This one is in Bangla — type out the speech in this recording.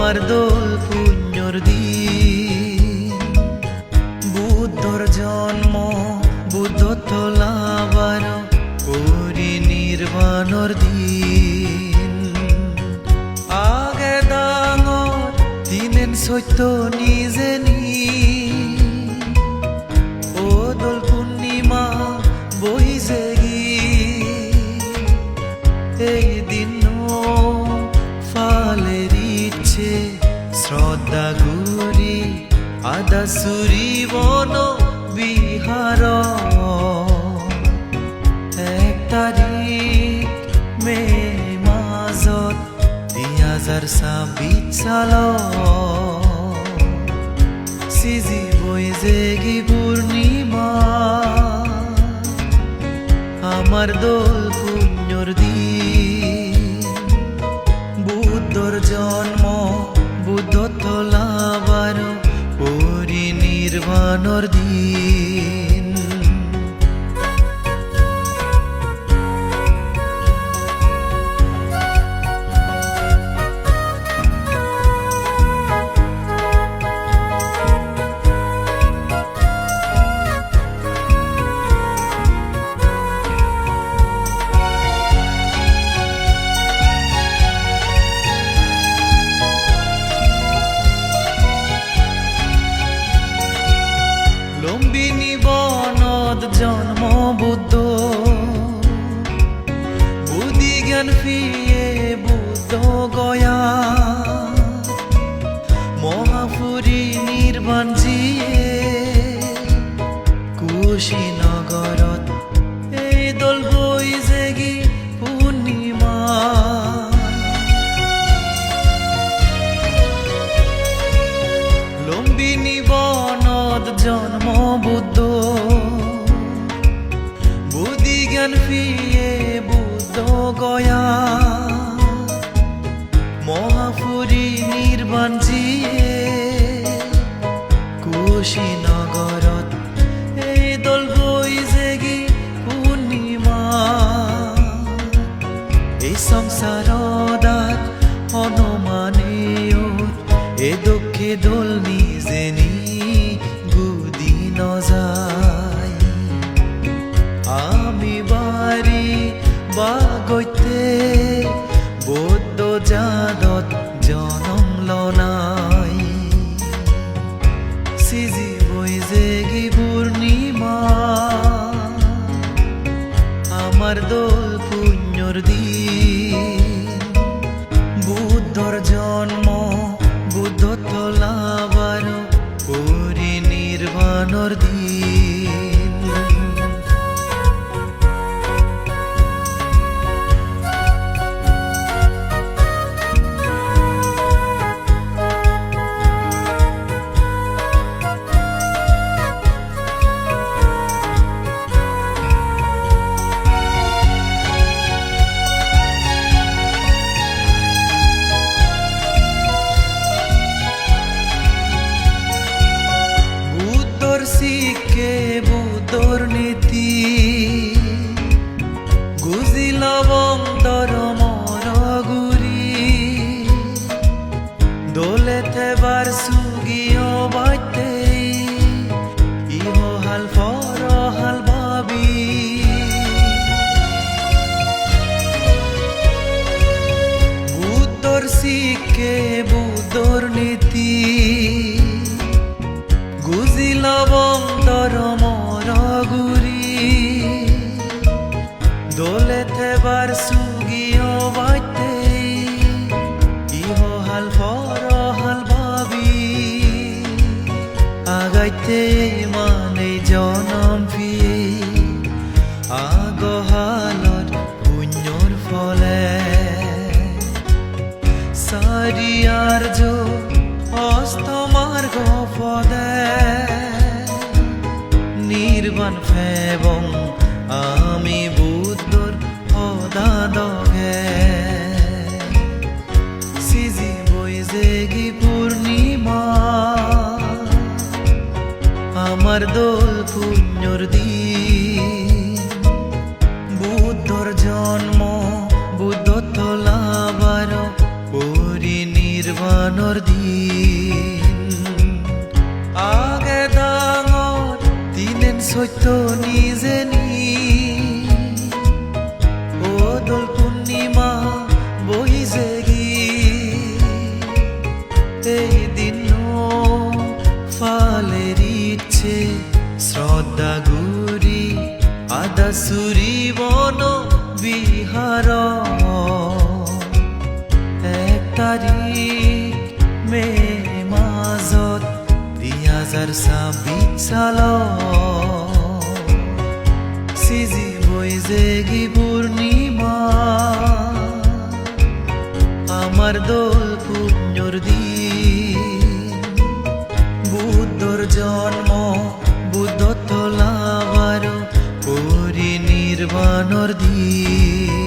আমার দোল পুণ্যর দিন, বুদ্ধর জন্ম বুদ্ধত্ব লাভার পরিনির্বাণর দিন। আগে ডাঙর দিনেন সত্য নিজে নি, ও দোল পূর্ণিমা বইছে গি, এই দিন ফালের ইচ্ছে শ্রদ্ধা গুরি আদা সুরি বন বিহার। 1 তারিখ মে মাজত 2026 সাল সিজি বৈজেগি পূর্ণিমা, আমার দোল পুণ্যর দিন, বুদ্ধর জন্ম বুদ্ধত্ব লাভার পরিনির্বাণর দিন। লম্বিনী বনত জন্ম বুদ্ধ, বুদ্ধি জ্ঞান ফিয়ে বুদ্ধ গয়া, মহাপুরী নির্বাণ জিয়ে কুশীনগরত এই দোল বৈজেগি পূর্ণিমা। লম্বিনী বনত জন্ম বুদ্ধ, বুদ্ধি জ্ঞান ফিয়ে বুদ্ধ গয়া, মহাপুরী নির্বাণ জিয়ে কুশীনগরত এই দোল বৈজেগি পূর্ণিমা। এই সংসারদার অনুমানেও এ দুঃখে দোল নিজে নি গুদি নজায়। আমি বাড়ি বাগৈতে বৌদ্ধ জাদত জনম লনাই, সিজি বৈজেগি পূর্ণিমা, আমার দোল পুণ্যর দিন, বুদ্ধর জন্ম বুদ্ধত্ব লাভার পরিনির্বাণর দিন। শিখে বুদ্ধর নীতি, গুজিল বন্দর মর গুরি, দোলে থেবার সুগিও বাইতে ইহ হাল ফর হাল ভাবি। বুদ্ধর শিখে বুদ্ধর নীতি, গুজিল বন্দর মর গুরি, দোলে থেবার সুগিও বাইতে ইহ হাল ফর হাল ভাবি। আগাইতে মানে জনম ফিয়ে আগহালত পুণ্যর ফলে, সারিয়ার্য অস্তমার্গ পদে নির্বাণ ফেবং আমি বুদ্ধর পদাদগে, সিজি বৈজেগি পূর্ণিমা, আমার দোল পুণ্যর দিন, বুদ্ধর জন্ম বুদ্ধত্ব লাভার পরিনির্বাণর আদাসুরি বন বিহার 1 তাৰিখ মে মাজত 2026 চালত সিজিবই জেগি পূৰ্ণিমা আমার দোল পুণ্যর দিন বুদ্ধর জন্ম বুদ্ধ লাভার পরিনির্বাণর দিন